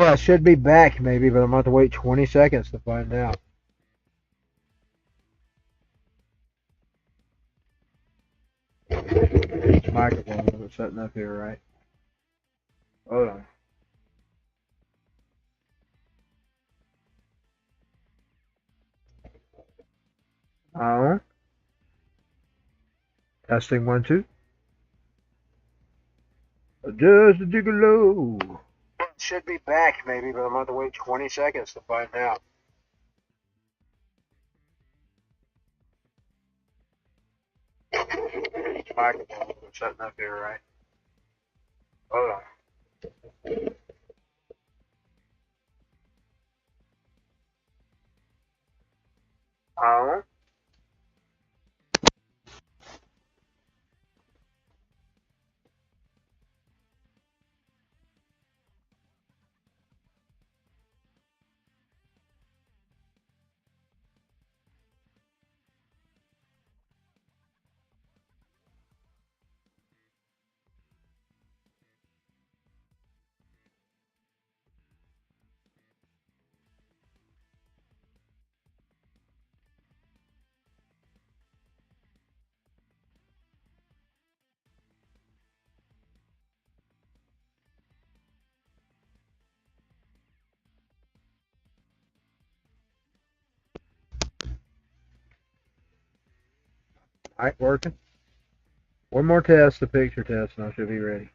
Yeah, I should be back maybe, but I'm going to have to wait 20 seconds to find out. Microphone isn't setting up here, right? Hold on. Testing 1, 2. Just a gigolo. Should be back maybe, but I'm going to have to wait 20 seconds to find out. Microphone isn't setting up here, right? Hold on. Alright, working. One more test, the picture test, and I should be ready.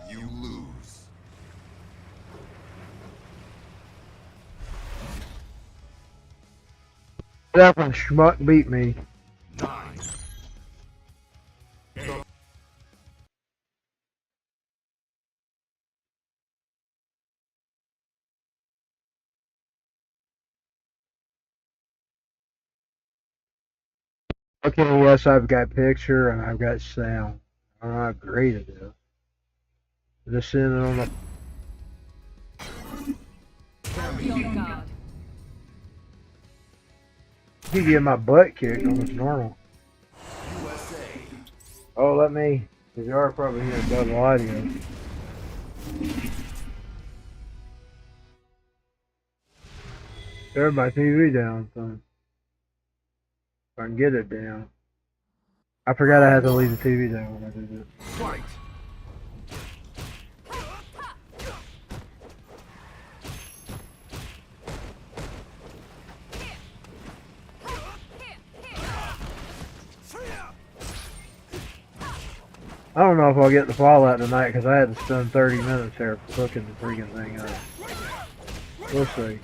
You lose. That one schmuck beat me. 9. Okay, yes, I've got picture and I've got sound. I don't know how great it is. Just sitting on the. You get my butt kicked on this normal. USA. Oh, let me. Because you are probably hearing double audio. Turn my TV down, son. If I can get it down. I forgot I had to leave the TV down when I did it. Fight. I don't know if I'll get the Fallout tonight because I had to spend 30 minutes here cooking the freaking thing up. We'll see.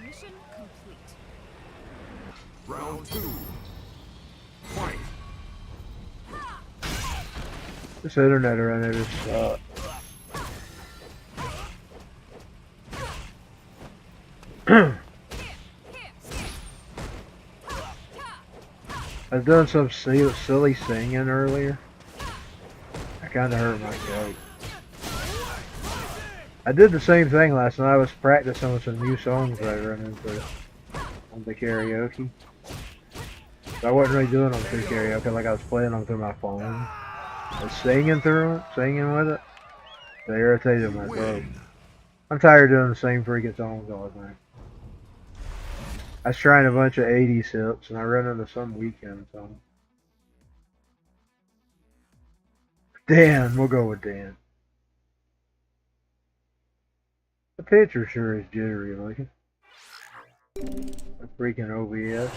Mission complete. Round 2. Fight. This internet around there just sucks. I've done some silly singing earlier. I kind of hurt my throat. I did the same thing last night. I was practicing with some new songs I run into on the karaoke. I wasn't really doing them through karaoke, like I was playing them through my phone. I was singing through it, singing with it. They irritated my throat. I'm tired of doing the same freaking songs all the time. I was trying a bunch of 80s hits, and I ran into some weekend song. Dan, we'll go with Dan. The picture sure is jittery looking. The freaking OBS.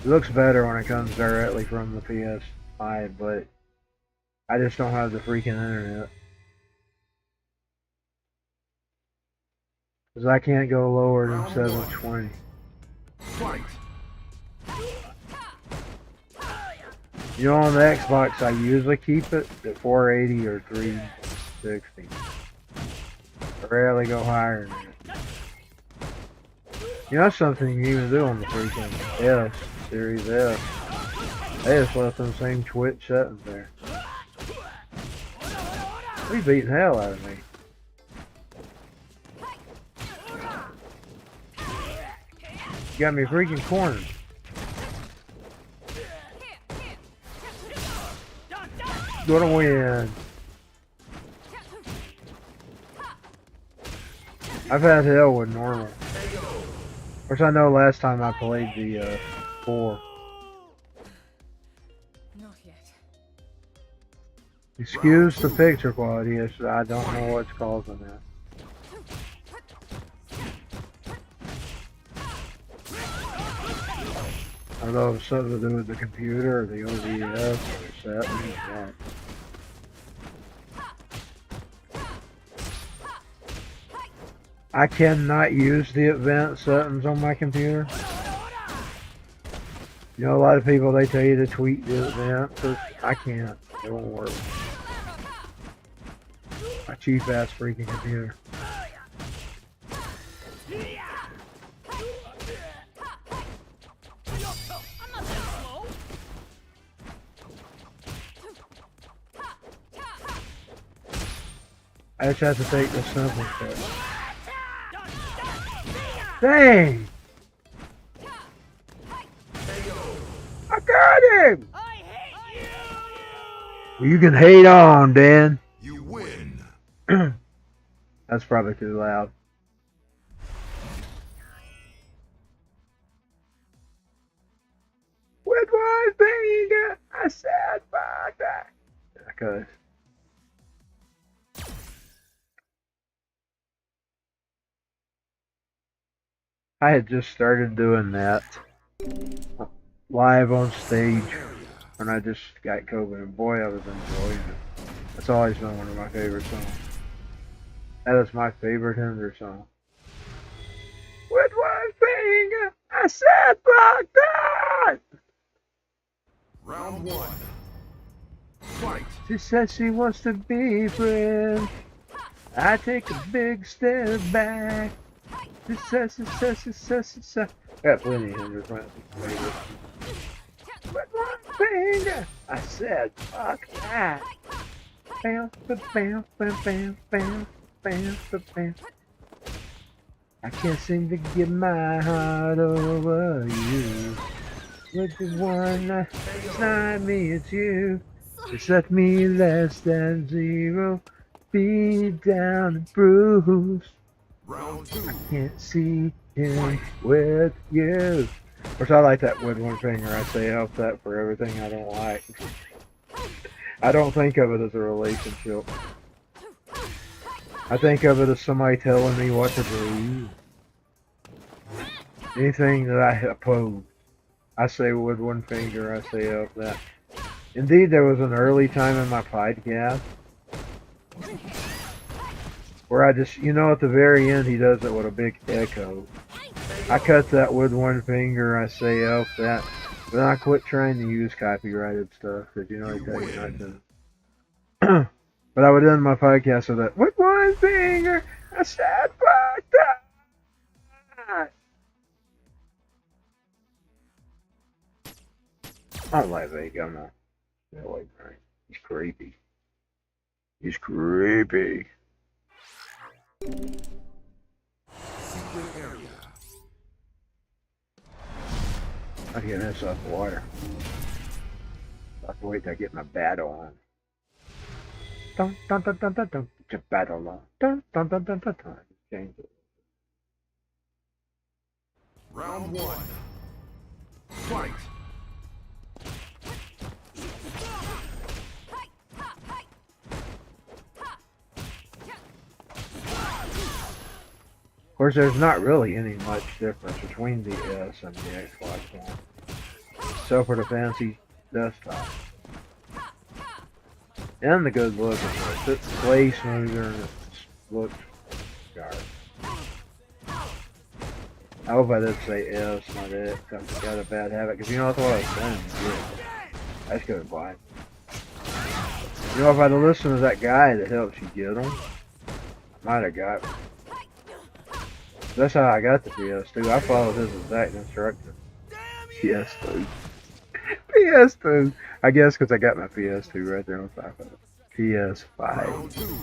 It looks better when it comes directly from the PS5, but I just don't have the freaking internet. Because I can't go lower than 720. Fight. You know, on the Xbox, I usually keep it at 480 or 360. I rarely go higher than that. You know, that's something you can even do on the freaking S, Series S. They just left them same Twitch settings there. He beating the hell out of me. You got me freaking cornered. Gonna win. I've had hell with normal. Of course, I know last time I played the 4. Not yet. Excuse the picture quality. I don't know what's causing that. I don't know if it's something to do with the computer or the OBS or the settings. Right. I cannot use the advanced settings on my computer. You know, a lot of people, they tell you to tweak the advanced. I can't. It won't work. My cheap ass freaking computer. I just have to take the simple step. Dang! I got him! Well, you can hate on, Dan. You win. That's probably too loud. With one finger, I said fuck that. Because I had just started doing that live on stage when I just got COVID, and boy, I was enjoying it. That's always been one of my favorite songs. That is my favorite Hinder song. With one finger, I said fuck that! Round 1. Fight. She says she wants to be friends. I take a big step back. She says. Got plenty of Hinder friends. With one finger, I said fuck that. Bam, bam, bam, bam, bam, bam, bam. I can't seem to get my heart over you. With the one that's not me, it's you. Just left me less than 0. Beat down and bruised. Round 2. Can't see him with you. Of course, I like that with one finger. I say help that for everything I don't like. I don't think of it as a relationship. I think of it as somebody telling me what to do. Anything that I oppose, I say with one finger, I say help that. Indeed, there was an early time in my podcast where I just, you know, at the very end, he does it with a big echo. I cut that with one finger, I say help that. Then I quit trying to use copyrighted stuff, because you know they tell you not to. But I would end my podcast with that, with one finger, I said fuck that. I like that guy now. Yeah, like, right. He's creepy. He's creepy. Secret area. I get this off water. I have to wait till I get my battle on. Dun dun dun dun dun dun. Get your battle on. Dun dun dun dun dun dun. Change it. Round 1. Fight. course, there's not really any much difference between the S and the Xbox One. Except for the fancy desktop. And the good looking. It plays smoother and it looks sharp. I hope I did say S, not X. I've got a bad habit, because you know that's what I was saying. Yeah. I just go blind. You know, if I'd have listened to that guy that helps you get them, I might have got them. That's how I got the PS2. I followed his exact instructions. PS2. PS2. I guess because I got my PS2 right there on top of it. PS5. Round 2.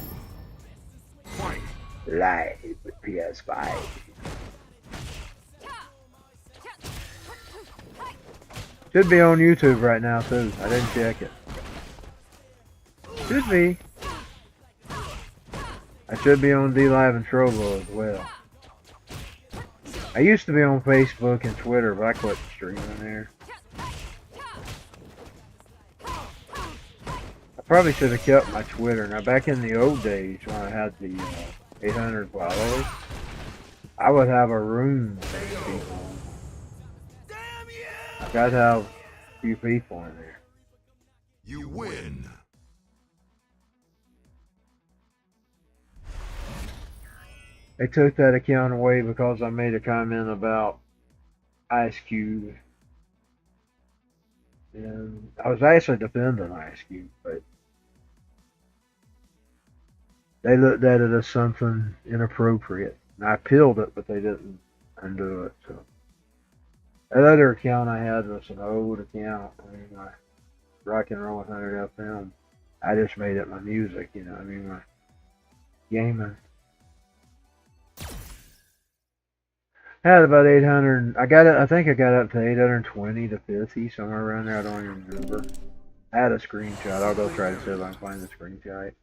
Fight. Live with PS5. Should be on YouTube right now too. I didn't check it. Should be. I should be on D-Live and Trovo as well. I used to be on Facebook and Twitter, but I quit streaming there. I probably should have kept my Twitter. Now, back in the old days when I had the 800 followers, I would have a room of people. I got to have a few people in there. You win. They took that account away because I made a comment about Ice Cube. And I was actually defending Ice Cube, but they looked at it as something inappropriate. And I appealed it, but they didn't undo it. So that other account I had was an old account. I mean, my Rock and Roll 100 FM. I just made it my music, you know. I mean, my gaming. I had about 800. I got it. I think I got up to 820 to 50, somewhere around there. I don't even remember. I had a screenshot. I'll go try to see if I can find the screenshot.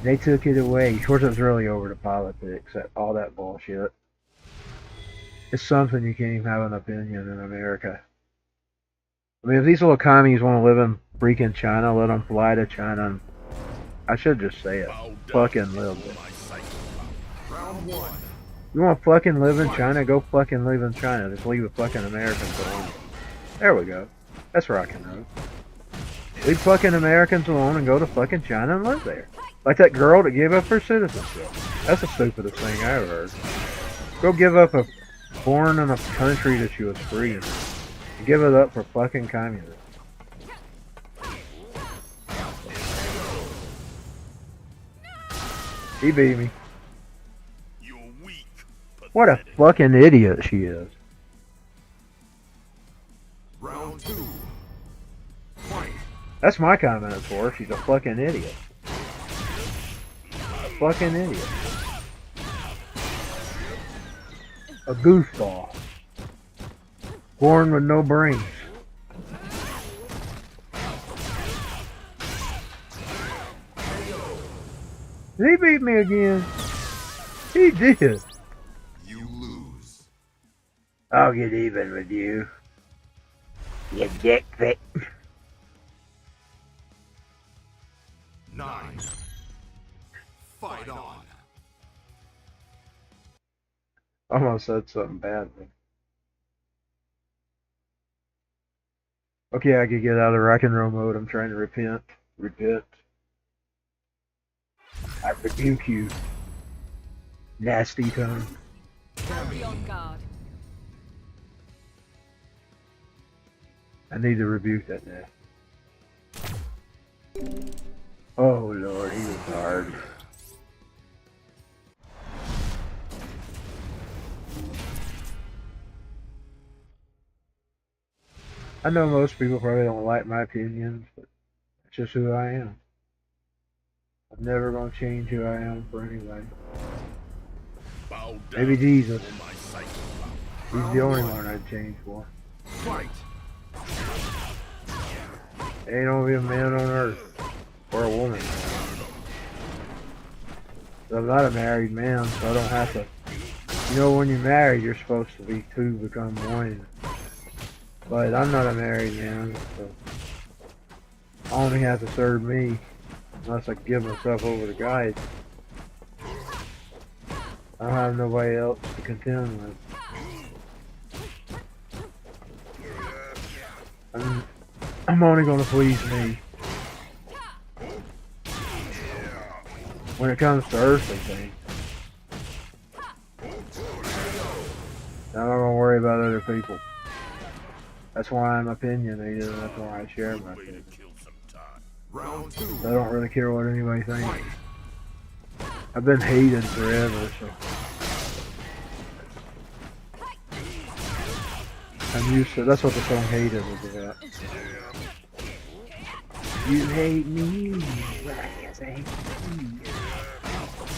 They took it away. Of course, it's really over to politics. All that bullshit. It's something you can't even have an opinion in America. I mean, if these little commies want to live in freaking China, let them fly to China. And I should just say it. Fucking live there. Round 1. You want to fucking live in China? Go fucking live in China. Just leave the fucking Americans alone. There we go. That's rock and roll. Leave fucking Americans alone and go to fucking China and live there. Like that girl that gave up her citizenship. That's the stupidest thing I ever heard. Go give up a born in a country that she was free in. And give it up for fucking communism. He beat me. What a fucking idiot she is. Round 2. Fight. That's my comment for her. She's a fucking idiot. A fucking idiot. A goofball. Born with no brains. Did he beat me again? He did. I'll get even with you. You dick pic. 9. Fight on. I almost said something bad. Okay, I could get out of rock and roll mode. I'm trying to repent. Repent. I rebuke you. Nasty tongue. Be on guard. I need to rebuke that now. Oh Lord, he was hard. I know most people probably don't like my opinions, but it's just who I am. I'm never gonna change who I am for anybody. Maybe Jesus. He's the only one I'd change for. Fight. Ain't only a man on earth. Or a woman. I'm not a married man, so I don't have to. You know, when you're married, you're supposed to be two become one. But I'm not a married man, so I only have to serve me unless I give myself over to God. I don't have nobody else to contend with. I'm only gonna please me. When it comes to earthly things, I'm not gonna worry about other people. That's why I'm opinionated, and that's why I share my opinion. Round 2. I don't really care what anybody thinks. I've been hated forever, so I'm used to. That's what the song "Hated" was about. You hate me, but I guess I hate you.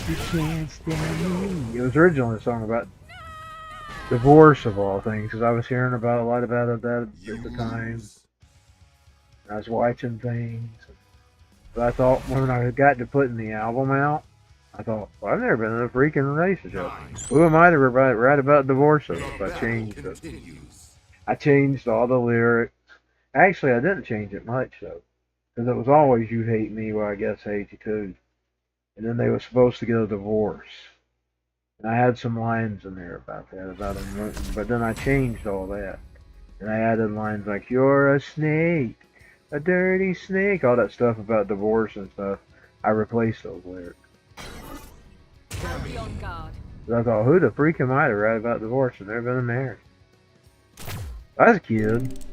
You can't stand me. It was originally a song about divorce of all things, because I was hearing about a lot about it at the time. I was watching things. But I thought when I got to putting the album out, I thought, well, I've never been in a freaking relationship. Who am I to write about divorces if I changed it? I changed all the lyrics. Actually, I didn't change it much, though. Because it was always, you hate me, well, I guess I hate you too. And then they were supposed to get a divorce. And I had some lines in there about that, about them. But then I changed all that. And I added lines like, you're a snake, a dirty snake, all that stuff about divorce and stuff. I replaced those lyrics. Be on guard. I thought, who the freak am I to write about divorce? I've never been married. I was a kid.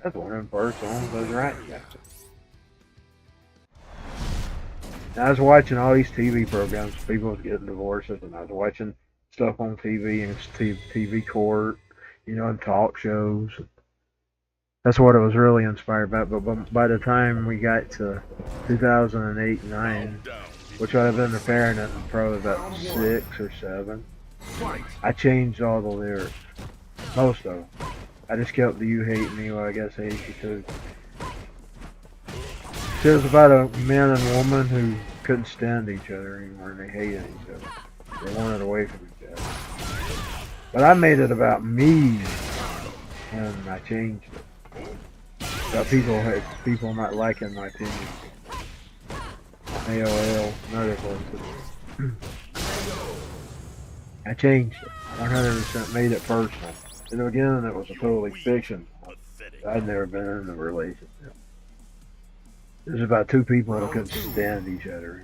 That's one of them first songs I was writing. I was watching all these TV programs, people was getting divorces, and I was watching stuff on TV and TV court, you know, and talk shows. That's what it was really inspired by. But by the time we got to 2008-9, which I've been repairing it in probably about 6 or 7, I changed all the lyrics, most of them. I just kept the "you hate me, well, I guess I hate you too." It was about a man and woman who couldn't stand each other anymore, and they hated each other. They wanted away from each other. But I made it about me, and I changed it. But people not liking my opinion. AOL, another places. I changed it. 100% made it personal. In the beginning, it was a totally fiction. I'd never been in a relationship. It was about two people that couldn't stand each other.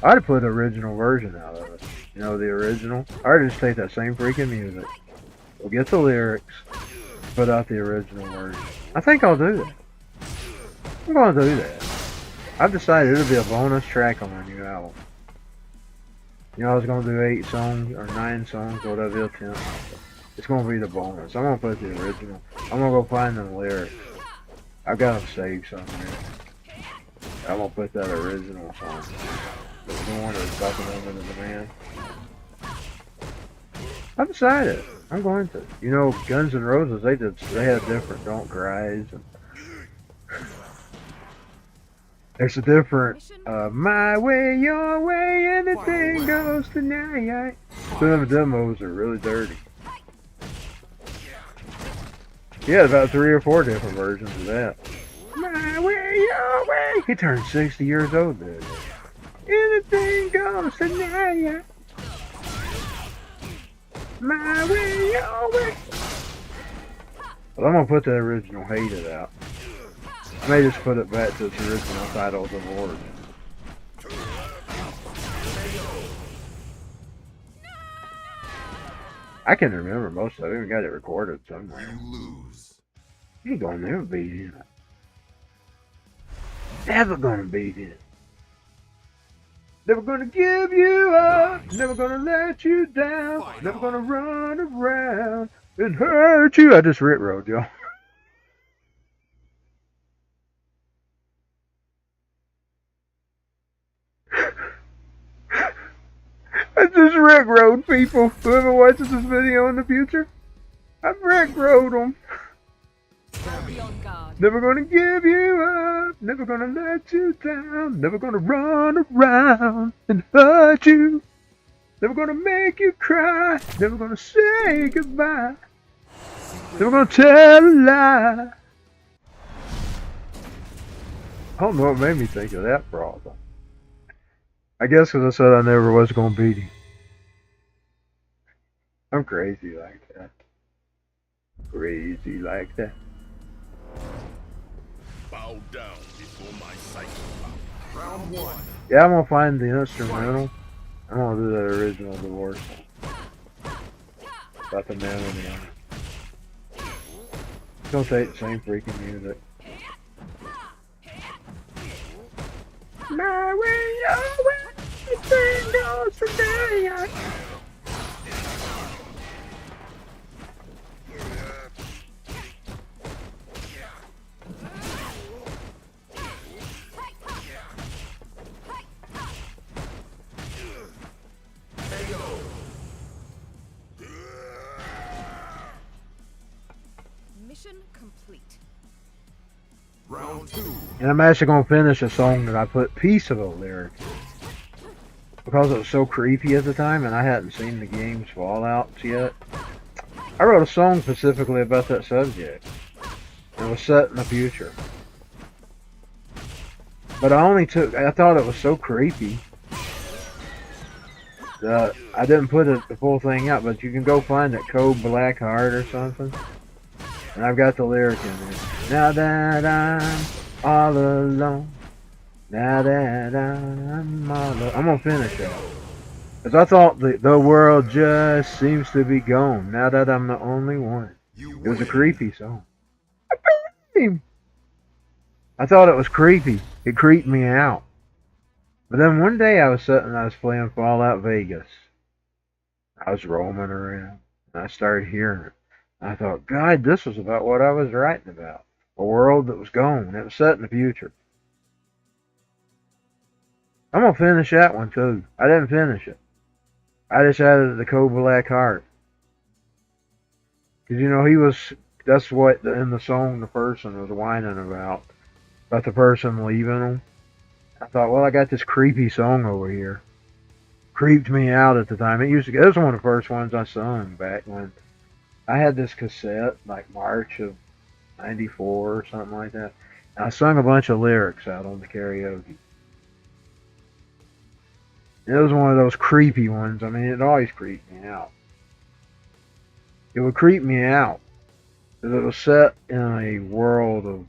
I'd put the original version out of it. You know, the original. I'd just take that same freaking music. We'll get the lyrics, put out the original version. I think I'll do that. I'm going to do that. I've decided it'll be a bonus track on my new album. You know, I was going to do 8 songs, or 9 songs, or whatever, 10. It's going to be the bonus. I'm going to put the original. I'm going to go find them lyrics. I've got them saved somewhere. I'm going to put that original song. The one that's bucking under the man. I've decided. I'm going to. You know, Guns N' Roses, they had different Don't Cries. And there's a different, my way, your way, anything goes tonight. Some of the demos are really dirty. He had about 3 or 4 different versions of that. My way, your way. He turned 60 years old, dude. Anything goes tonight. My way, your way. But I'm gonna put the original "Hated" out. I may just put it back to its original title, "Divorce." I can remember most of it. I even got it recorded somewhere. You lose. You ain't gonna never beat it. Never gonna beat it. Never gonna give you up. Never gonna let you down. Never gonna run around and hurt you. I just rick-rolled, y'all. I just rick-rolled people. Whoever watches this video in the future, I've rick-rolled them. Be on guard. Never gonna give you up, never gonna let you down, never gonna run around and hurt you, never gonna make you cry, never gonna say goodbye, never gonna tell a lie. I don't know what made me think of that problem. I guess because I said I never was gonna beat him. I'm crazy like that. Crazy like that. Bow down before my psychic power. Round 1. Yeah, I'm gonna find the instrumental. I'm gonna do that original divorce about the man in the army. It's gonna take the same freaking music. My way, your way, everything goes today. Mission complete. Round 2. And I'm actually gonna finish a song that I put peaceable lyrics because it was so creepy at the time, and I hadn't seen the game's Fallouts yet. I wrote a song specifically about that subject. It was set in the future, but I thought it was so creepy that I didn't put the full thing out. But you can go find it, Code Black Heart or something, and I've got the lyric in there. Now that I'm all alone, now that I'm all alone, I'm gonna finish it. Because I thought the world just seems to be gone, now that I'm the only one. It was a creepy song. I thought it was creepy. It creeped me out. But then one day I was sitting and I was playing Fallout Vegas. I was roaming around and I started hearing it. And I thought, God, this was about what I was writing about. A world that was gone. It was set in the future. I'm going to finish that one too. I didn't finish it. I just added the Code Black Heart. Because, you know, that's what in the song the person was whining about the person leaving them. I thought, well, I got this creepy song over here. Creeped me out at the time. It was one of the first ones I sung back when I had this cassette, like March of '94 or something like that. And I sung a bunch of lyrics out on the karaoke. It was one of those creepy ones. I mean, it always creeped me out. It would creep me out because it was set in a world of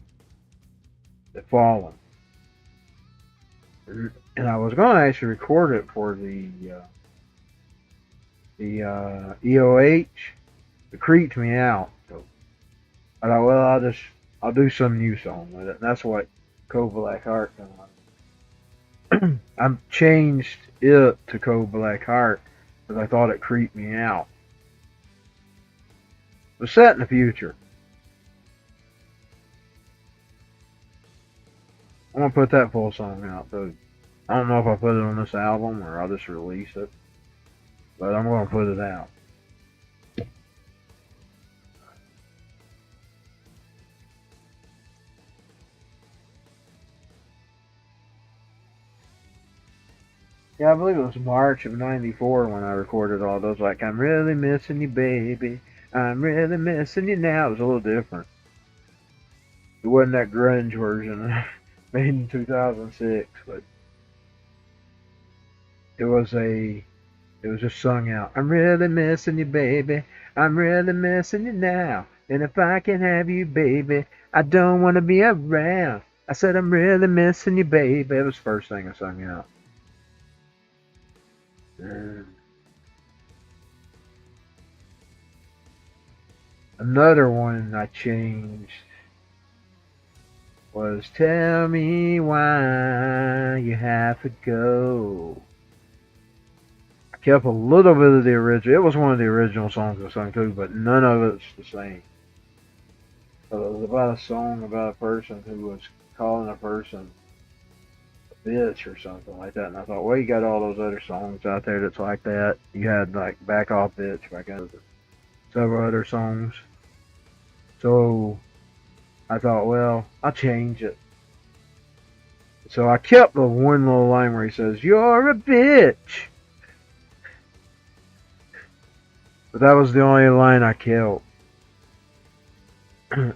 the fallen. And I was going to actually record it for the EOH. It creeped me out. So I thought, well, I'll do some new song with it. And that's what Code Black Heart came on. I changed it to Code Black Heart because I thought it creeped me out. It was set in the future. I'm going to put that full song out too. I don't know if I put it on this album or I'll just release it. But I'm going to put it out. Yeah, I believe it was March of '94 when I recorded all those. Like, I'm really missing you, baby. I'm really missing you now. It was a little different. It wasn't that grunge version made in 2006, but it was just sung out. I'm really missing you, baby. I'm really missing you now. And if I can have you, baby, I don't want to be around. I said I'm really missing you, baby. It was the first thing I sung out. Another one I changed was Tell Me Why You Have to Go. I kept a little bit of the original. It was one of the original songs I sung too, but none of it's the same. So it was about a song about a person who was calling a person a bitch or something like that. And I thought, well, you got all those other songs out there that's like that. You had like Back Off Bitch, back out of several other songs. So I thought, well, I'll change it. So I kept the one little line where he says, "You're a bitch." But that was the only line I kept.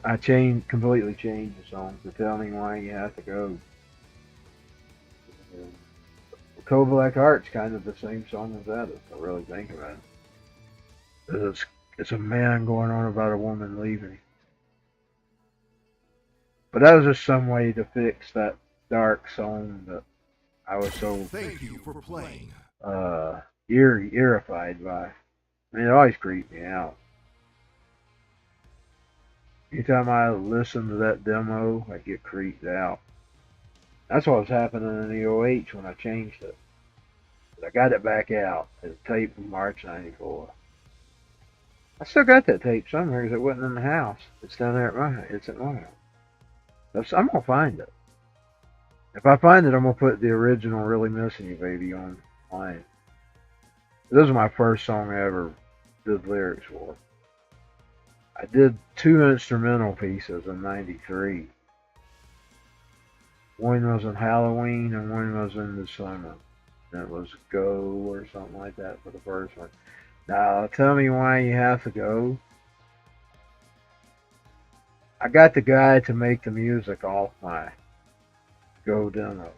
I completely changed the song to Tell Me Why You Have to Go. Code Black Heart's kind of the same song as that, if I really think about It's a man going on about a woman leaving. But that was just some way to fix that dark song that I was so Thank you for playing. irrified by. I mean, it always creeped me out. Anytime I listen to that demo, I get creeped out. That's what was happening in the OH when I changed it. But I got it back out as a tape from March '94. I still got that tape somewhere because it wasn't in the house. It's down there at my house. It's at my house. I'm gonna find it. If I find it, I'm gonna put the original "Really Missing You, Baby" online. This was my first song I ever did lyrics for. I did 2 instrumental pieces in '93. One was in Halloween and one was in the summer. And it was "Go" or something like that for the first one. Now, tell me why you have to go. I got the guy to make the music off my Go demo.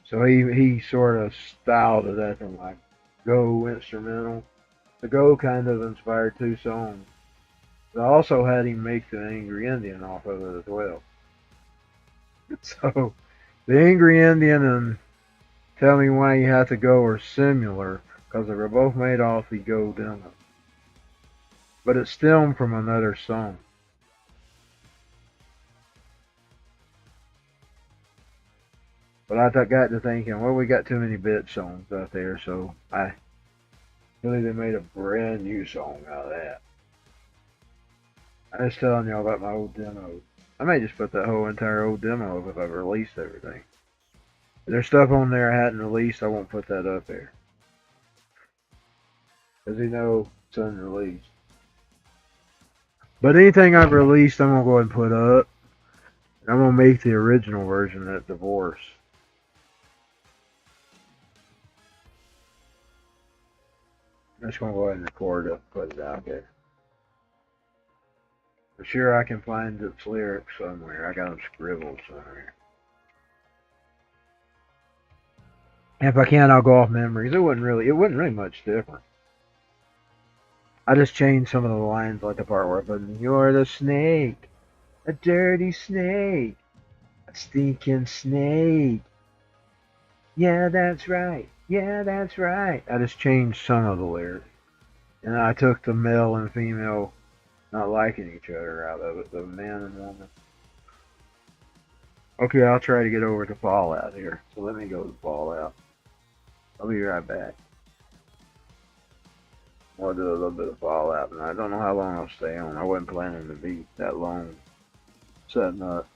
So he sort of styled it after my Go instrumental. The Go kind of inspired 2 songs. But I also had him make the Angry Indian off of it as well. So the Angry Indian and Tell Me Why You Have to Go are similar because they were both made off the Go demo. But it's stemmed from another song. But I got to thinking, well, we got too many bit songs out there, so I really they made a brand new song out of that. I was telling y'all about my old demo. I may just put that whole entire old demo up if I've released everything. If there's stuff on there I hadn't released, I won't put that up there. Because you know it's unreleased. But anything I've released, I'm going to go ahead and put up. And I'm going to make the original version at Divorce. I'm just going to go ahead and record it and put it out there. For sure I can find its lyrics somewhere. I got them scribbled somewhere. And if I can, I'll go off memories. It wasn't really much different. I just changed some of the lines, like the part where I put, "You're the snake, a dirty snake, a stinking snake. Yeah, that's right. Yeah, that's right." I just changed some of the lyrics. And I took the male and female not liking each other out of it, the man and woman. Okay, I'll try to get over to Fallout here. So let me go to Fallout. I'll be right back. I'll do a little bit of Fallout, and I don't know how long I'll stay on. I wasn't planning to be that long setting up.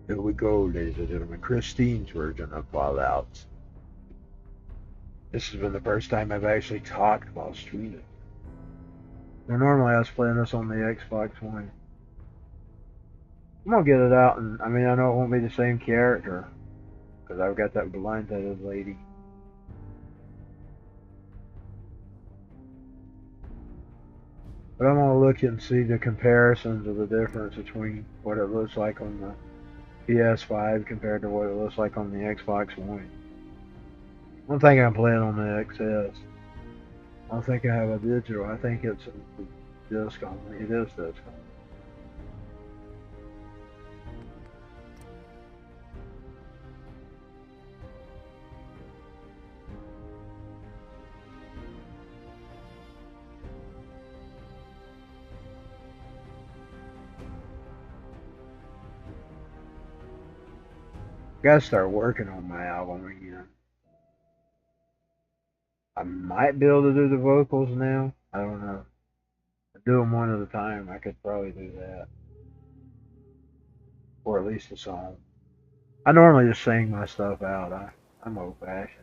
Here we go, ladies and gentlemen. Christine's version of Fallout. This has been the first time I've actually talked while streaming. Now, normally I was playing this on the Xbox One. I'm gonna get it out, and I mean, I know it won't be the same character because I've got that blinded lady. But I'm gonna look and see the comparisons of the difference between what it looks like on the PS5 compared to what it looks like on the Xbox One. One thing I'm playing on the XS. I don't think I have a digital. I think it's a disc only. It is disc only. Gotta start working on my album again. I might be able to do the vocals now. I don't know. I do them one at a time. I could probably do that. Or at least a song. I normally just sing my stuff out. I'm old fashioned.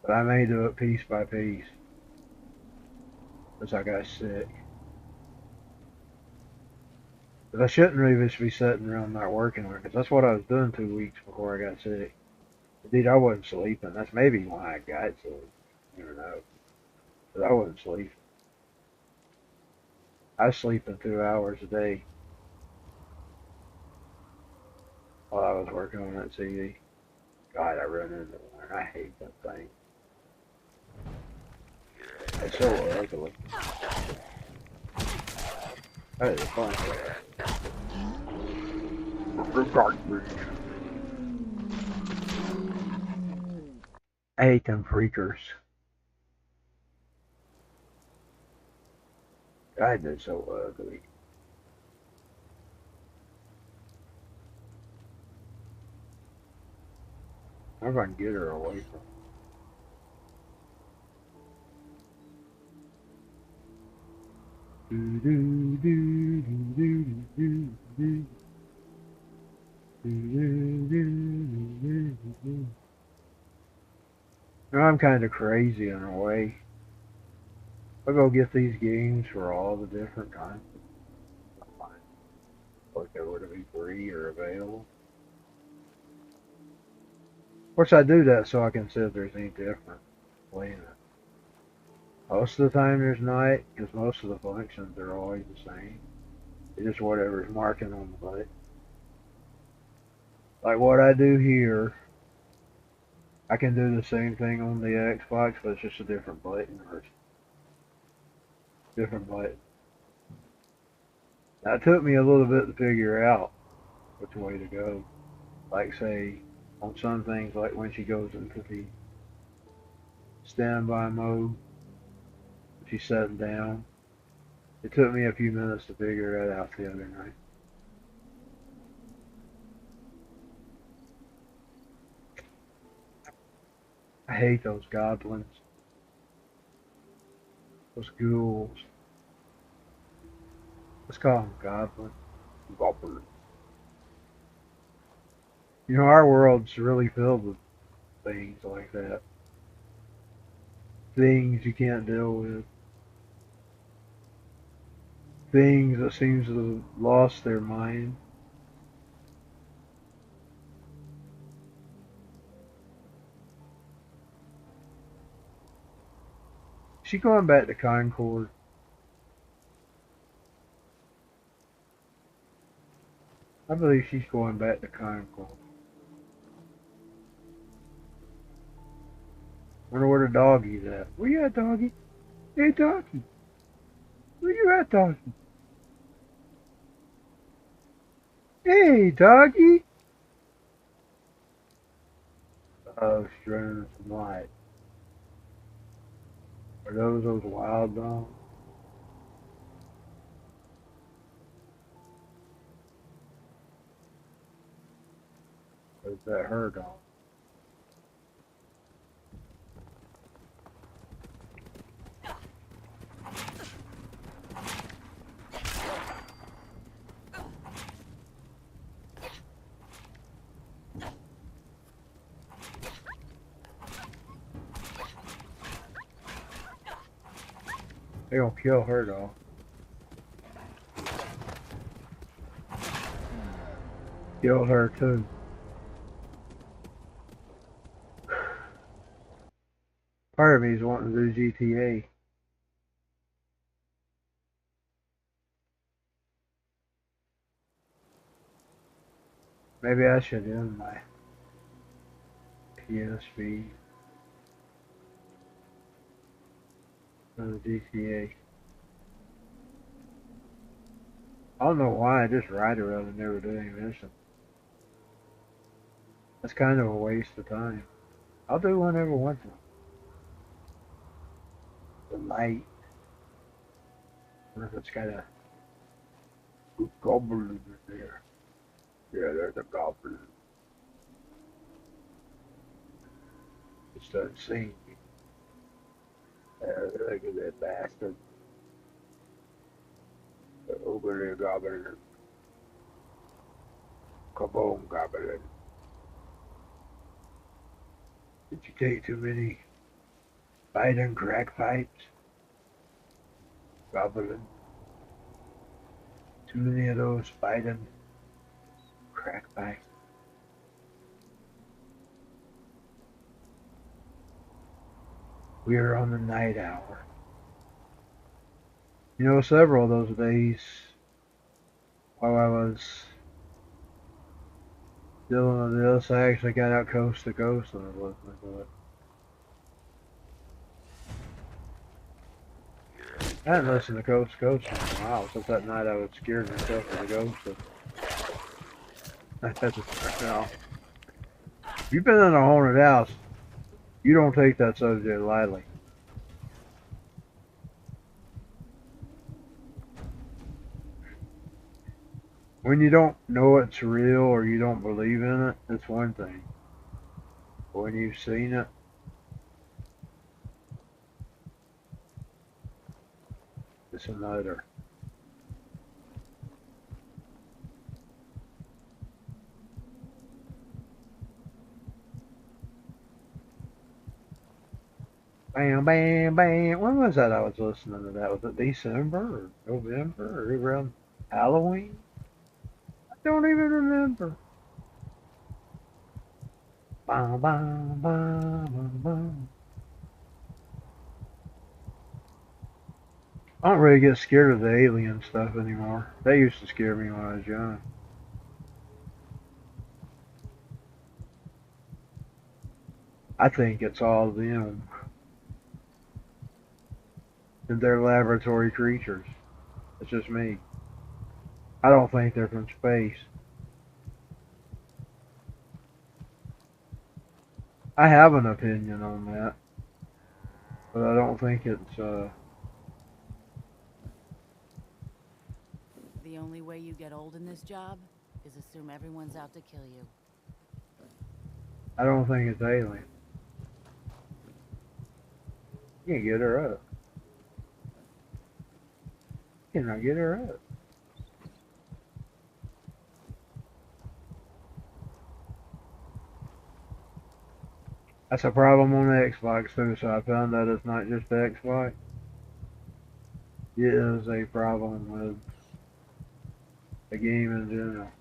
But I may do it piece by piece. Because I got sick. But I shouldn't really just be sitting around not working on it. Because that's what I was doing 2 weeks before I got sick. Indeed, I wasn't sleeping. That's maybe why I got sick. I don't know. But I wasn't sleeping. I was sleeping 2 hours a day while I was working on that CD. God, I run into one. I hate that thing. It's so ugly. That is fun. I hate them freakers. God, they're so ugly. I'm gonna get her away from I'm kind of crazy in a way. I'll go get these games for all the different kinds. Like they were to be free or available. Of course, I do that so I can see if there's any different playing it. Most of the time there's not, because most of the functions are always the same. It's just whatever's marking on the button. Like what I do here, I can do the same thing on the Xbox, but it's just a different button or different button. Now, it took me a little bit to figure out which way to go. Like say, on some things, like when she goes into the standby mode, she's sitting down. It took me a few minutes to figure that out the other night. I hate those goblins. Those ghouls. Let's call them goblins. Goblins. You know, our world's really filled with things like that. Things you can't deal with. Things that seems to have lost their mind. Is she going back to Concord? I believe she's going back to Concord. Wonder where the doggy's at. Where you at, doggy? Hey, doggy. Where you at, doggy? Hey, doggy. Oh, she's running into some light. Are those wild dogs? Or is that her dog? They gonna kill her dog. Kill her too. Part of me is wanting to do GTA. Maybe I should end my PSV on the GTA. I don't know why, I just ride around and never do any mission. That's kind of a waste of time. I'll do one every once in a while. The light. I wonder if it's got a goblin in there. Yeah, there's a goblin. It doesn't see me. Look at that bastard. Over there, goblin. Come on, goblin. Did you take too many Fighting crack pipes. Gobbling. Too many of those fighting crack pipes. We are on the night hour. You know, several of those days while I was dealing with this, I actually got out coast to coast and I was listening to it. I hadn't listened to Coast to Coast in a while, since that night I was scared myself of the ghost. That's just, you know, if you've been in a haunted house, you don't take that subject lightly. When you don't know it's real or you don't believe in it, it's one thing. But when you've seen it, it's another. Bam, bam, bam. When was that I was listening to that? Was it December or November or around Halloween? I don't even remember. Bam, bam, bam, bam, bam. I don't really get scared of the alien stuff anymore. They used to scare me when I was young. I think it's all them. And they're laboratory creatures. It's just me. I don't think they're from space. I have an opinion on that. But I don't think it's, The only way you get old in this job is assume everyone's out to kill you. I don't think it's alien. You can't get her up. You cannot get her up. That's a problem on the Xbox too, so I found that it's not just the Xbox. It is a problem with the game in general.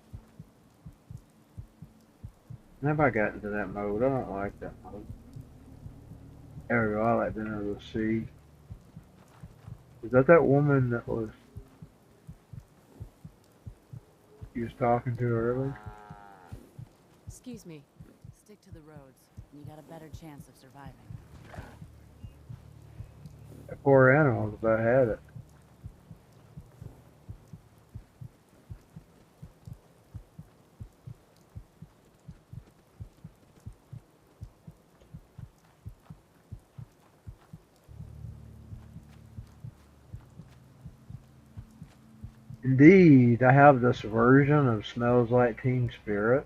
Never I got into that mode. I don't like that mode. There we go. I like being able to see. Is that woman that was you was talking to earlier? Excuse me. Stick to the roads, and you got a better chance of surviving. That poor animal about had it. Indeed, I have this version of Smells Like Teen Spirit.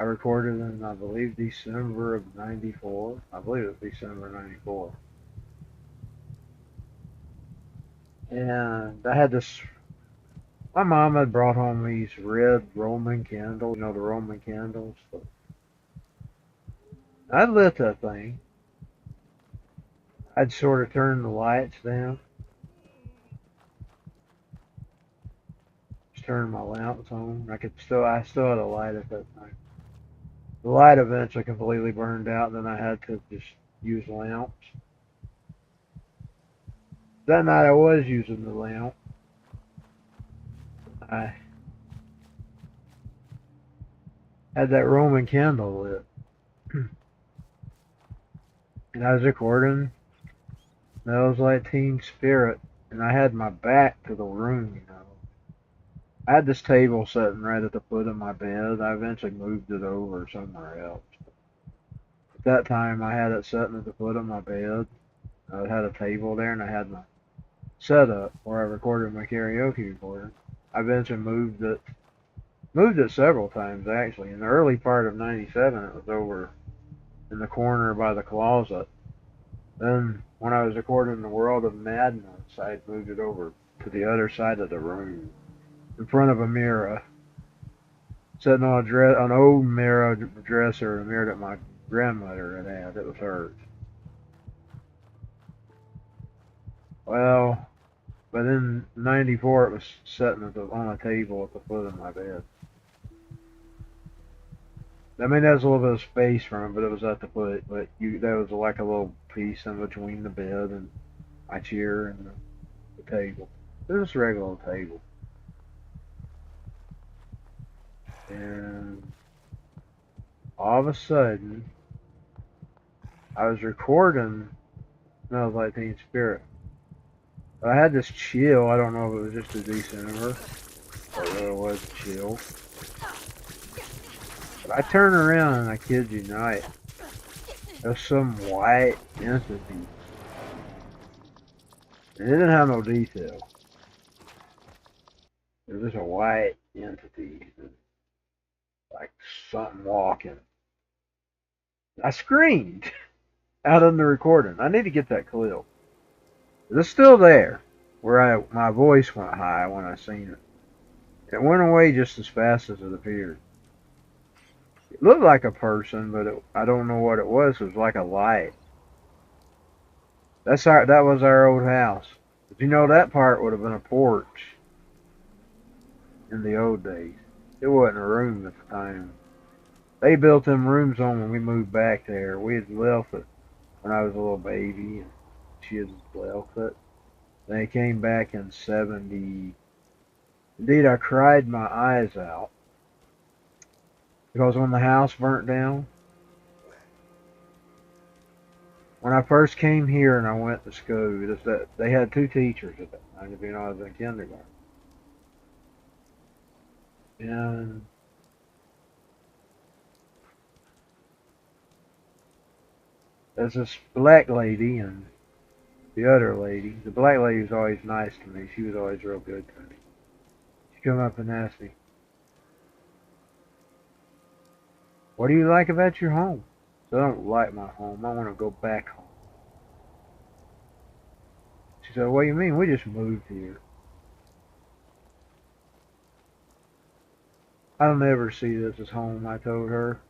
I recorded in, I believe, December of '94. I believe it was December '94. And I had this, my mom had brought home these red Roman candles, you know, the Roman candles. I lit that thing. I'd sort of turn the lights down. Just turn my lamps on. I still had a light at that time. The light eventually completely burned out, and then I had to just use lamps. That night I was using the lamp. I had that Roman candle lit. And I was recording Smells Like Teen Spirit, and I had my back to the room, you know. I had this table sitting right at the foot of my bed. I eventually moved it over somewhere else. At that time, I had it sitting at the foot of my bed. I had a table there, and I had my setup where I recorded my karaoke recording. I eventually moved it several times, actually. In the early part of '97, it was over in the corner by the closet. Then, when I was recording The World of Madness, I had moved it over to the other side of the room, in front of a mirror, sitting on an old mirror dresser, a mirror that my grandmother had. It was hers. Well, but in '94 it was sitting on a table at the foot of my bed. I mean, there's a little bit of space from it, but it was at the foot. But there was like a little piece in between the bed and my chair and the table. It was just a regular table. And all of a sudden, I was recording Smells Like Teen Spirit. But I had this chill. I don't know if it was just a December or whether it was a chill. But I turned around and I kid you not, there's some white entity. And it didn't have no detail. It was just a white entity. Like something walking. I screamed out in the recording. I need to get that clip. It's still there, where my voice went high when I seen it. It went away just as fast as it appeared. It looked like a person, but I don't know what it was. It was like a light. That was our old house. But you know, that part would have been a porch in the old days. It wasn't a room at the time. They built them rooms on when we moved back there. We had left it when I was a little baby, and she had left it. They came back in '70. Indeed, I cried my eyes out because when the house burnt down, when I first came here and I went to school, they had two teachers at that time. You know, I was in kindergarten, and there's this black lady and the other lady. The black lady was always nice to me. She was always real good to me. She come up and asked me, "What do you like about your home?" So I don't like my home. I want to go back home. She said, "What do you mean? We just moved here." I'll never see this as home, I told her.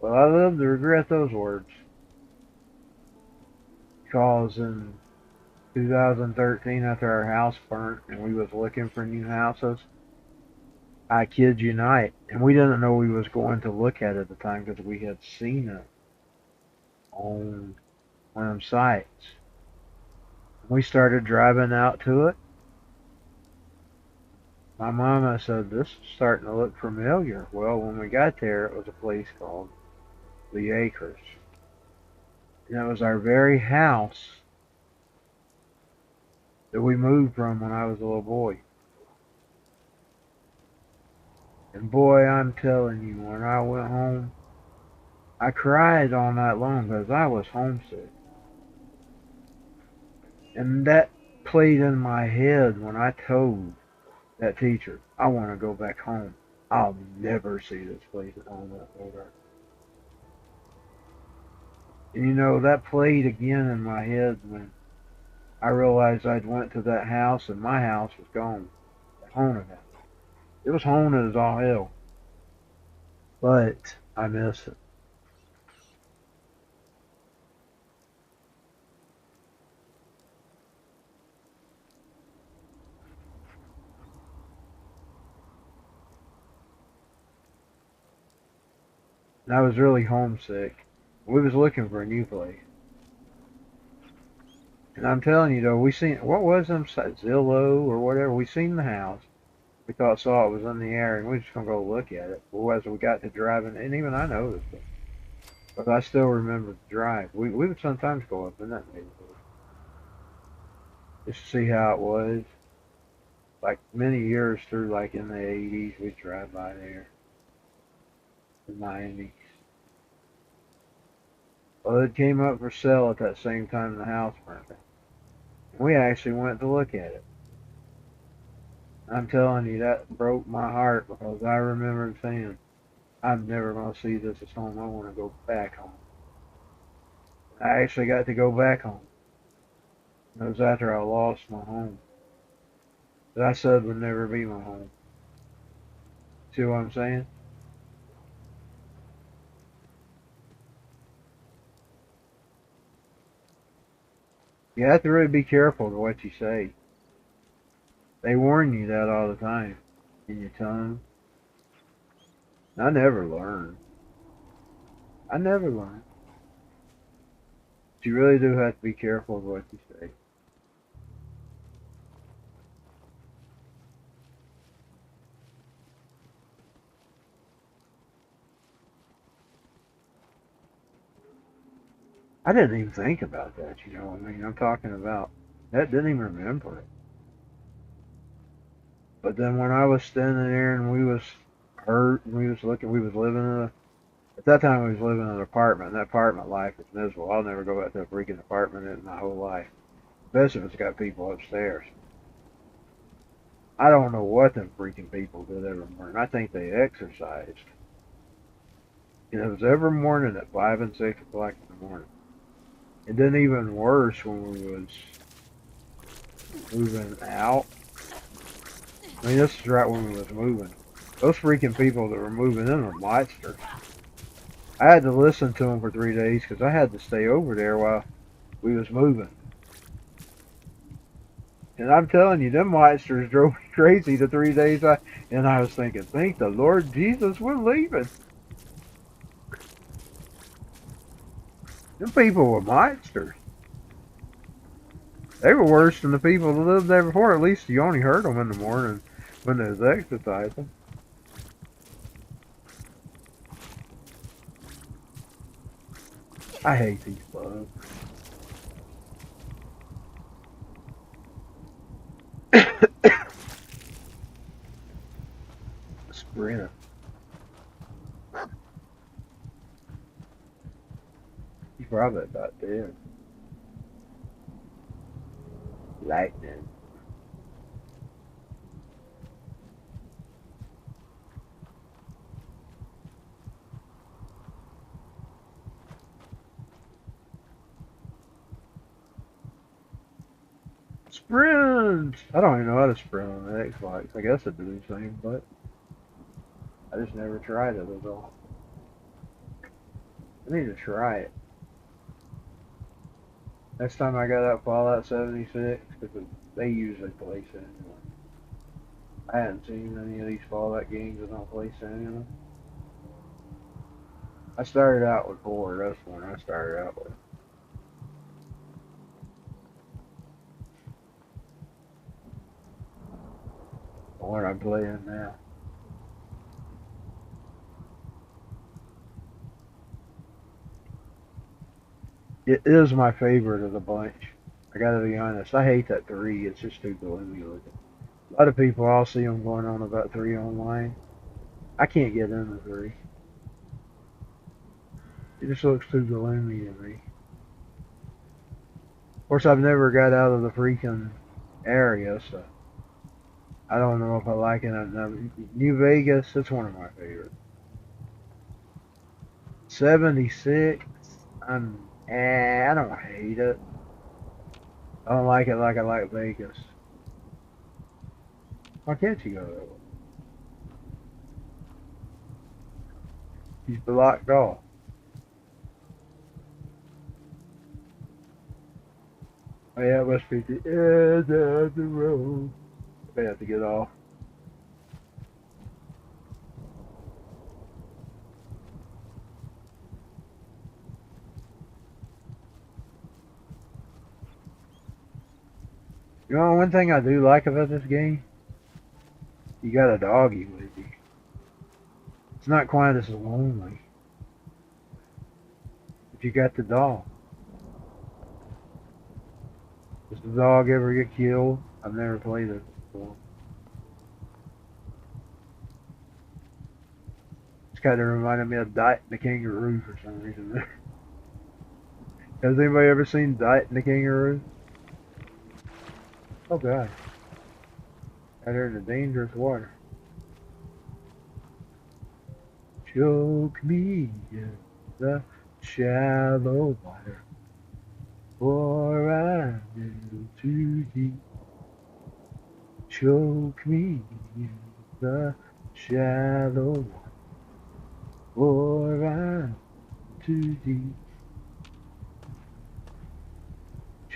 Well, I live to regret those words. Because in 2013, after our house burnt and we was looking for new houses, I kid you not, and we didn't know we was going to look at it at the time because we had seen it on one of them sites. We started driving out to it. My mama said, "This is starting to look familiar." Well, when we got there, it was a place called the Acres. And it was our very house that we moved from when I was a little boy. And boy, I'm telling you, when I went home, I cried all night long because I was homesick. And that played in my head when I told that teacher, "I want to go back home. I'll never see this place at home over." And you know, that played again in my head when I realized I'd went to that house and my house was gone. The haunted house. It was haunted as all hell. But I miss it. And I was really homesick. We was looking for a new place. And I'm telling you though, we seen, what was them, Zillow or whatever, we seen the house. We saw it was in the area and we was just gonna go look at it. Well, as we got to driving, and even I noticed it. But I still remember the drive. We would sometimes go up in that neighborhood. Just to see how it was. Like many years through, like in the '80s, we'd drive by there. The '90s. Well, it came up for sale at that same time the house burned down. We actually went to look at it. I'm telling you, that broke my heart because I remember saying, "I'm never going to see this as home. I want to go back home." I actually got to go back home. It was after I lost my home that I said would never be my home. See what I'm saying? You have to really be careful with what you say. They warn you that all the time in your tongue. I never learned. I never learned. But you really do have to be careful with what you say. I didn't even think about that, you know what I mean? I'm talking about that, didn't even remember it. But then when I was standing there and we was hurt and we was living in a, at that time we was living in an apartment, and that apartment life is miserable. I'll never go back to a freaking apartment in my whole life. Especially if it's got people upstairs. I don't know what them freaking people did every morning. I think they exercised. And it was every morning at 5 and 6 o'clock in the morning. And then even worse when we was moving out. I mean, this is right when we was moving. Those freaking people that were moving in were monsters. I had to listen to them for 3 days because I had to stay over there while we was moving. And I'm telling you, them monsters drove me crazy the 3 days and I was thinking, thank the Lord Jesus, we're leaving. Them people were monsters. They were worse than the people that lived there before. At least you only heard them in the morning when they was exercising. I hate these bugs. Sprint. He's probably about dead. Lightning. Sprint! I don't even know how to sprint on the Xbox. I guess it do the same, but I just never tried it at all. I need to try it. Next time I got that Fallout 76, because they usually play it anyway. I hadn't seen any of these Fallout games that don't play anymore. I started out with 4, that's one I started out with. The one I'm playing now. It is my favorite of the bunch. I gotta be honest. I hate that 3. It's just too gloomy looking. A lot of people, I'll see them going on about 3 online. I can't get into 3. It just looks too gloomy to me. Of course, I've never got out of the freaking area, so I don't know if I like it. New Vegas, it's one of my favorites. 76, I don't hate it. I don't like it like I like Vegas. Why can't you go that way? He's blocked off. Oh yeah, it must be the end of the road. I have to get off. You know, one thing I do like about this game, you got a doggy with you. It's not quite as lonely. But you got the dog. Does the dog ever get killed? I've never played it before. It's kind of reminded me of Diet and the Kangaroo for some reason. Has anybody ever seen Diet and the Kangaroo? Oh god. Out here in the dangerous water. Choke me in the shallow water, for I'm in too deep. Choke me in the shallow water, for I'm too deep.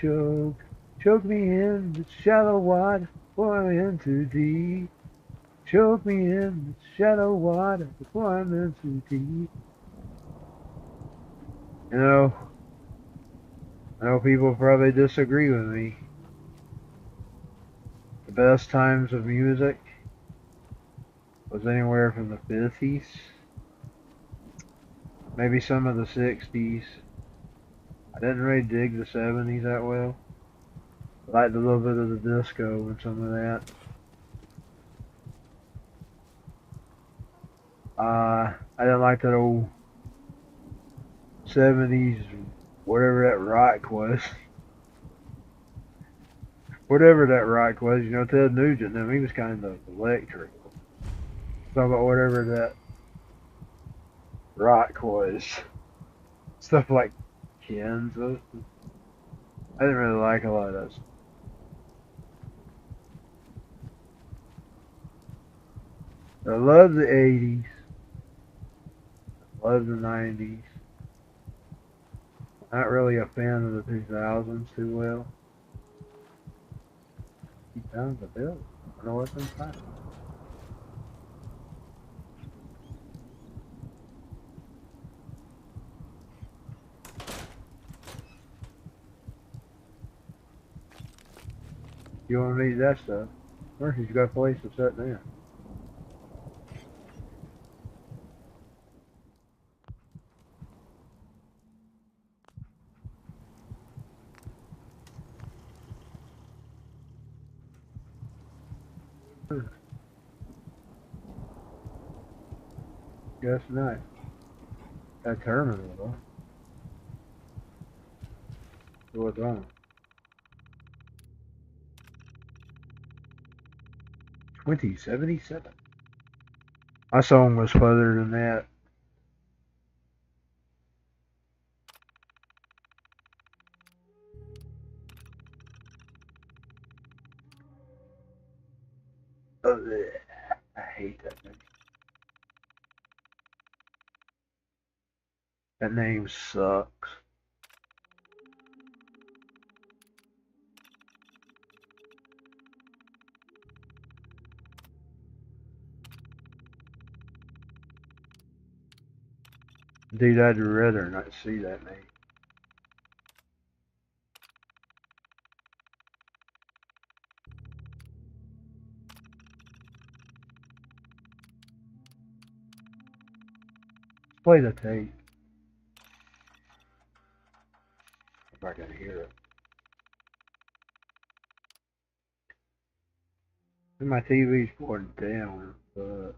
Choke, choke me in the shallow water before I'm in too deep. Choke me in the shallow water before I'm in too deep. You know, I know people probably disagree with me. The best times of music was anywhere from the 50s, maybe some of the 60s. I didn't really dig the 70s that well. I liked a little bit of the disco and some of that. I didn't like that old 70s, whatever that rock was. Whatever that rock was, you know, Ted Nugent, he was kind of electric. Talking about whatever that rock was. Stuff like Kansas. I didn't really like a lot of that stuff. I love the 80s. I love the 90s. Not really a fan of the 2000s too well. Keep down the bill. I don't know what's inside. You want to eat that stuff? First, you got a place to sit down. Guess not. That terminal, though. So what's on? 2077. My song was further than that. Oh, I hate that name. That name sucks. Dude, I'd rather not see that name. Play the tape. If I can hear it. And my TV's going down, but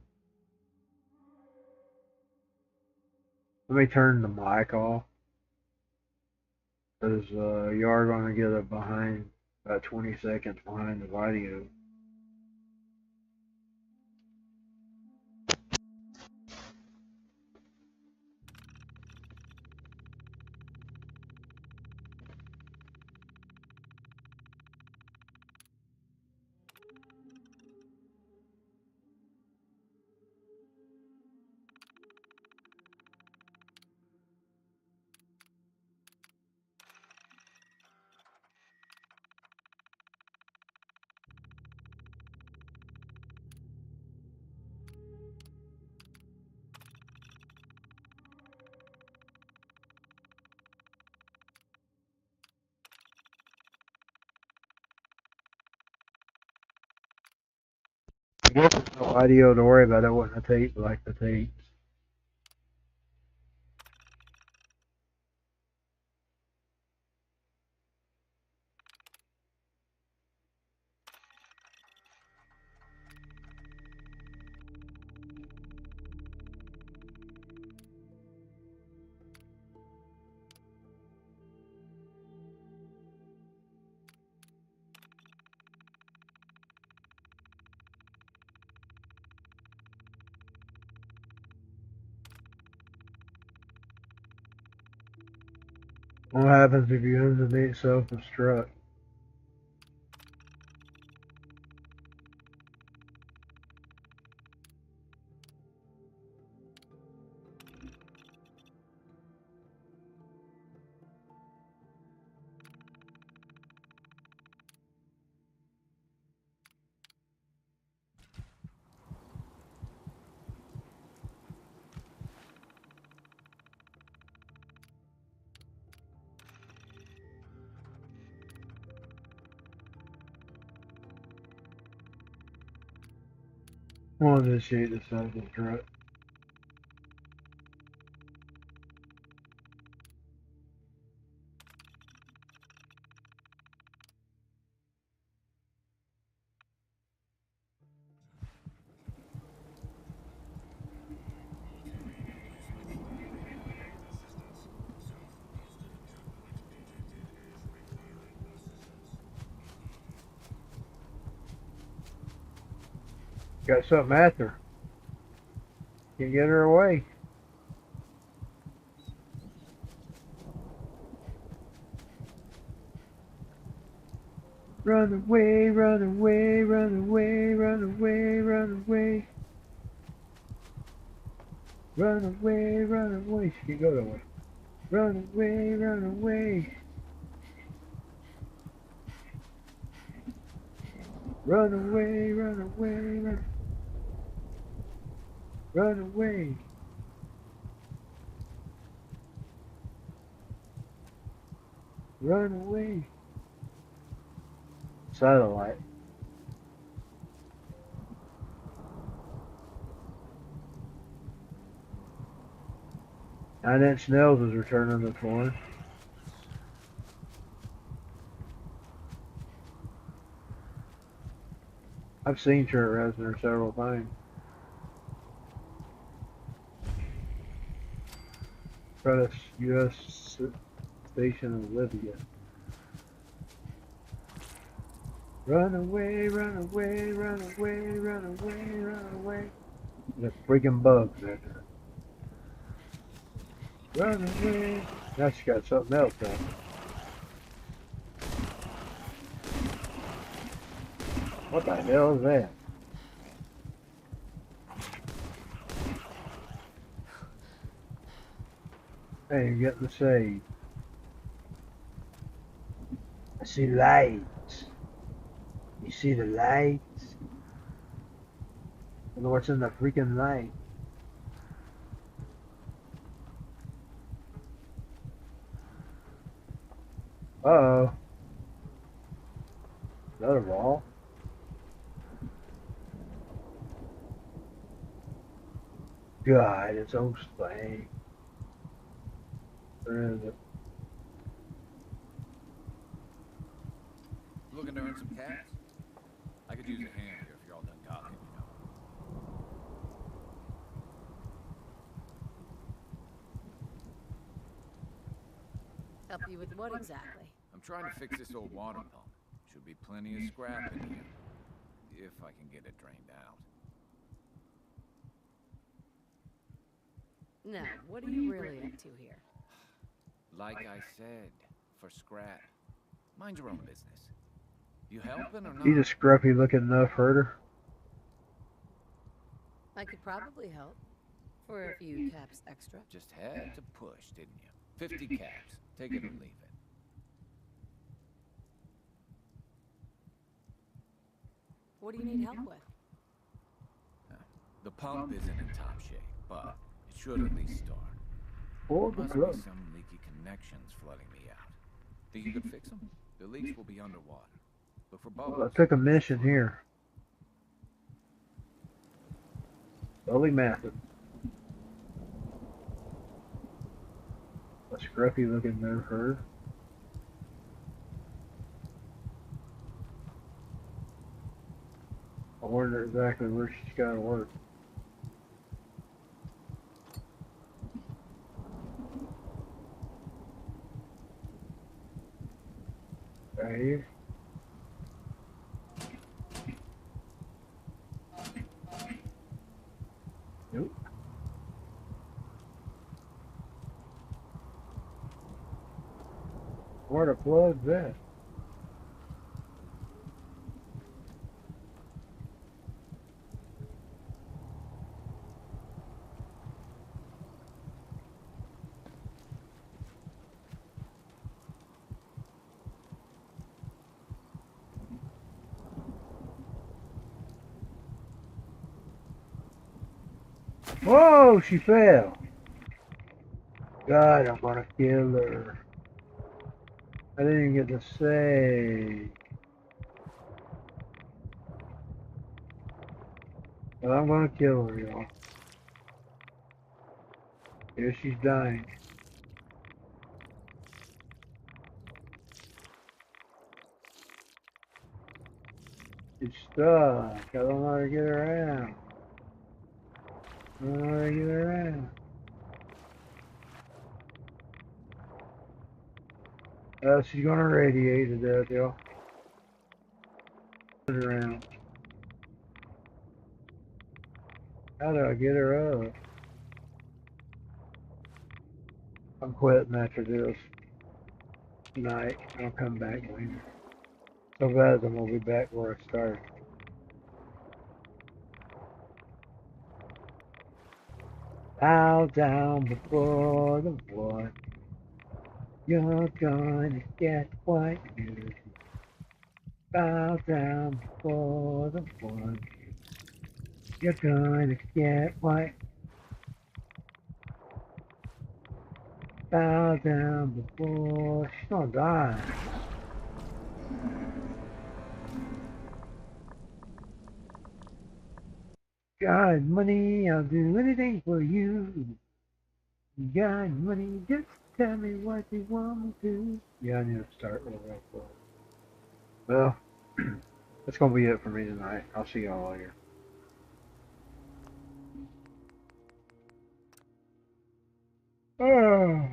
let me turn the mic off. Because you are going to get it behind, about 20 seconds behind the video. I guess there's no audio to worry about. It wasn't a tape like the tapes. What happens if you hesitate self-destruct? One of this shit decided to truck. Got something after her. Can get her away. Run away, run away, run away, run away, run away. Run away, run away. She can go that way. Run away, run away. Run away, run away, run away. Run away. Satellite. Nine Inch Nails is returning the phone. I've seen Trent Reznor several times. Press U.S. station in Libya. Run away, run away, run away, run away, run away. There's freaking bugs out there. Run away. Now she got something else on. What the hell is that? Hey, you're getting the save. I see lights. You see the lights? I wonder what's in the freaking light. Uh-oh. Another wall. God, it's so stank. Where is it? Looking to earn some cash? I could use a hand here if you're all done talking, you know. Help you with what exactly? I'm trying to fix this old water pump. Should be plenty of scrap in here. If I can get it drained out. Now, what are you really up to here? Like I said, for scrap. Mind your own business. You helping or not? He's a scruffy looking enough herder. I could probably help. For a few caps extra. Just had to push, didn't you? 50 caps. Take it or leave it. What do you need help with? The pump isn't in top shape, but it should at least start. Oh, the Must be plug. some leaky connections flooding me out. Think you could fix them? The leaks will be underwater. But for Well, bubbles... I took a mission here. Slowly massive. A scruffy looking nerve herder. I wonder exactly where she's got to work. Right here. Nope. Where the plug's at? Whoa, she fell. God, I'm gonna kill her. I didn't even get to say. But I'm gonna kill her, y'all. Here she's dying. She's stuck. I don't know how to get her out. I don't know how to get her out. She's gonna radiate to death, y'all. Put her around. How do I get her up? I'm quitting after this night. I'll come back later. So bad I'm gonna be back where I started. Bow down before the one. You're gonna get what you do. Bow down before the one. You're gonna get what. Bow down before. She's gonna die. Got money, I'll do anything for you. Got money, just tell me what you want me to. Yeah, I need to start real quick. Well, that's gonna be it for me tonight. I'll see y'all later. Oh.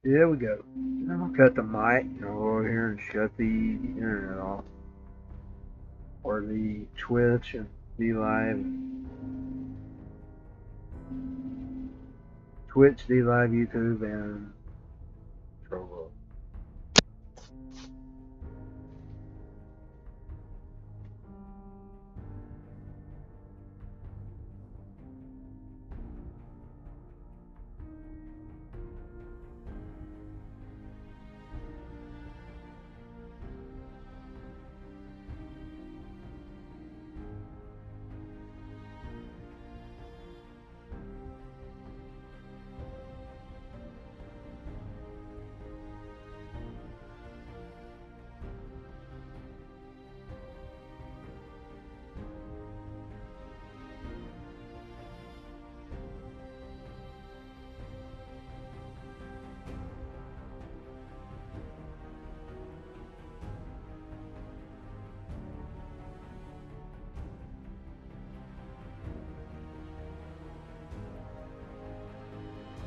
Here we go. I'm gonna cut the mic and go over here and shut the internet off. Or the Twitch and the live. Twitch, the live YouTube, and Trovo.